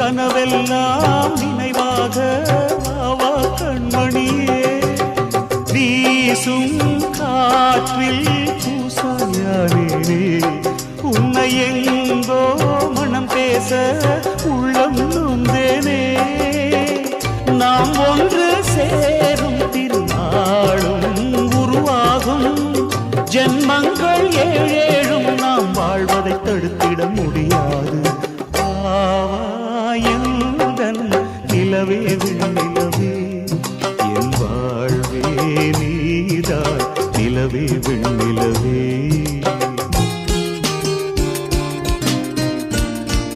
கனவெல்லாம் நினைவாக வாவா கண்மணியே வீசும் காற்றில் பூசாயானே உன்னை எங்கோ மனம் பேச உள்ளம் நொந்தேனே நாம் ஒன்று சேரும் திருநாளும் உருவாகும் ஜென்மங்கள் ஏழேழும் நாம் வாழ்வதை தடுத்திட முடியாது ஆவாயந்தன் நிலவே விண்ணிலவே என் வாழ்வே நீதான் நிலவே விண்